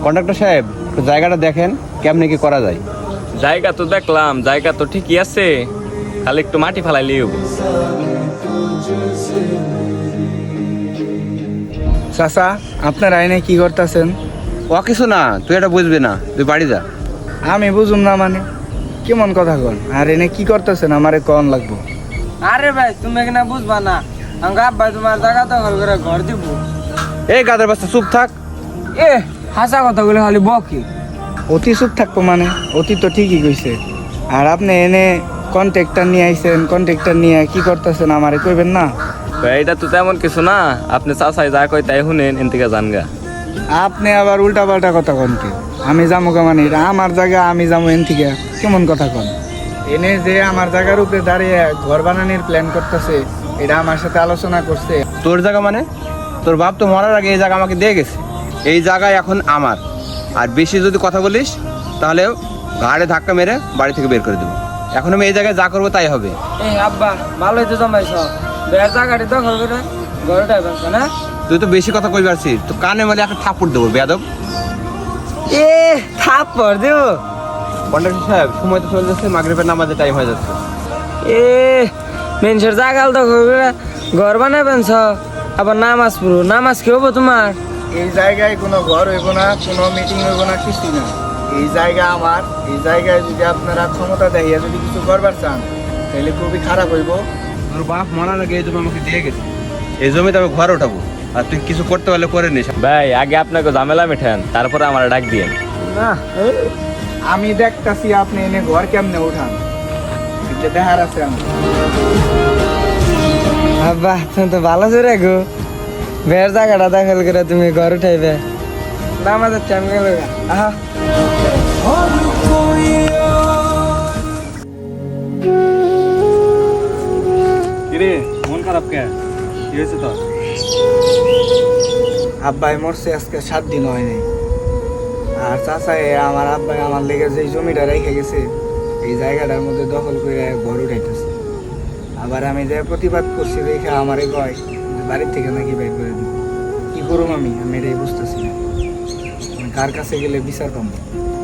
Conductor সাহেব, একটু জায়গাটা দেখেন কেমনে কি করা যায়। জায়গা তো দেখলাম, জায়গা তো ঠিকই আছে, খালি একটু মাটি ফেলাইলেই হবে। চাচা, আপনার আইনে কি করতেছেন? ও কিছু না, তুই এটা বুঝবি না, তুই বাড়ি যা। আমি বুঝুম না মানে কেমন কথা কন? আর এনে কি করতেছেন আমারে কন লাগবো? আরে ভাই তুমি এখানে বুঝবা না, আমি আব্বা তোমার জায়গা দখল করে ঘর দিব। এই গাদের বাচ্চা চুপ থাক। এ হাসা কথা বলে খালি বকি। অতি চুপ থাকবো মানে? অতি তো ঠিকই কইছে। আর আপনি এনে কন্ট্রাক্টর নিয়ে আইছেন, কন্ট্রাক্টর নিয়ে কি করতেছেন আমারে কইবেন না? তো এইটা তো তেমন কিছু না, আপনি চাচাই যা কই তাই শুনেন, এন থেকে জানগা। আপনি আবার উল্টা পাল্টা কথা কন কি? আমি যাবো কা মানে? এটা আমার জায়গা, আমি যাবো এন থেকে, কেমন কথা কন? এনে যে আমার জায়গার উপরে দাঁড়িয়ে ঘর বানানোর প্ল্যান করতেছে, এটা আমার সাথে আলোচনা করছে। তোর জায়গা মানে? তোর বাপ তো মরার আগে এই জায়গা আমাকে দিয়ে গেছে। এই জায়গায় এখন আমার। আর বেশি যদি কথা বলিস তাহলে ঘাড়ে ধাক্কা মেরে বাড়ি থেকে বের করে দেবো। এখন আমি এই জায়গায় যা করবো তাই হবে। এই আব্বা ভালোই তো জমাইছ, বের জায়গাটি দখল করে ঘরটা বানছ না? তুই তো বেশি কথা কই পারছিস, তো কানে মালে একটা থাপ্পড় দেবো বেয়াদব। এ থাপ্পড় দেব? কন্ডাক্টর সাহেব, সময় তো চলে যাচ্ছে, মাগরিবের নামাজের টাইম হয়ে যাচ্ছে। এ মেনসের জাগাল দখল করে ঘর বানাই বানছ, আবার নামাজ পড়ো। নামাজ কি হবো তোমার? এই জায়গায় কোনো ঘর হইব না, কোনো মিটিং হইব না, কিছু না। এই জায়গা আমার। এই জায়গায় যদি আপনারা ক্ষমতা দেখিয়ে যদি কিছু করবার চান তাহলে খুবই খারাপ হইব। তোর বাপ মরার আগে এই জমি আমাকে দিয়ে গেছে, এই জমিতে আমি ঘর উঠাবো। আর তুই কিছু করতে পারলে করে নিস। ভাই আগে আপনাকে ঝামেলা মিঠান, তারপরে আমার ডাক দিয়েন। না, আমি দেখতাছি আপনি এনে ঘর কেমনে উঠান, এটা দেখার আছে আমার। আব্বা তুমি তো ভালো করে রাখো, বের জায়গাটা দখল করে তুমি ঘর উঠাইবে। নামাজের টাইম গেল। আহা কিরে, মন খারাপ কে? কি হয়েছে তোর? আব্বাই মরছে আজকে 7 দিন হয় নাই। আর চাচা আমার আব্বাই আমার লেগে যে জমিটা রেখে গেছে এই জায়গাটার মধ্যে দখল করে ঘর উঠাইতেছে। আবার আমি যে প্রতিবাদ করছি দেখে আমারে কয় যে বাড়ির থেকে নাকি বের করে দিব। কি করুম আমি এটাই বুঝতেছি না। আমি কার কাছে গেলে বিচার পাবো?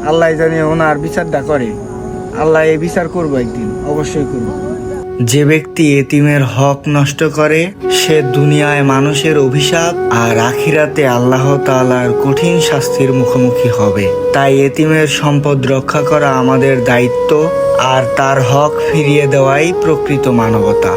আল্লাহ জানি ওনার বিচারটা করে। আল্লাহ এই বিচার করবো একদিন, অবশ্যই করবো। যে ব্যক্তি এতিমের হক নষ্ট করে সে দুনিয়ায় মানুষের অভিশাপ আর আখিরাতে আল্লাহ তাআলার কঠিন শাস্তির মুখোমুখি হবে। তাই এতিমের সম্পদ রক্ষা করা আমাদের দায়িত্ব, আর তার হক ফিরিয়ে দেওয়াই প্রকৃত মানবতা।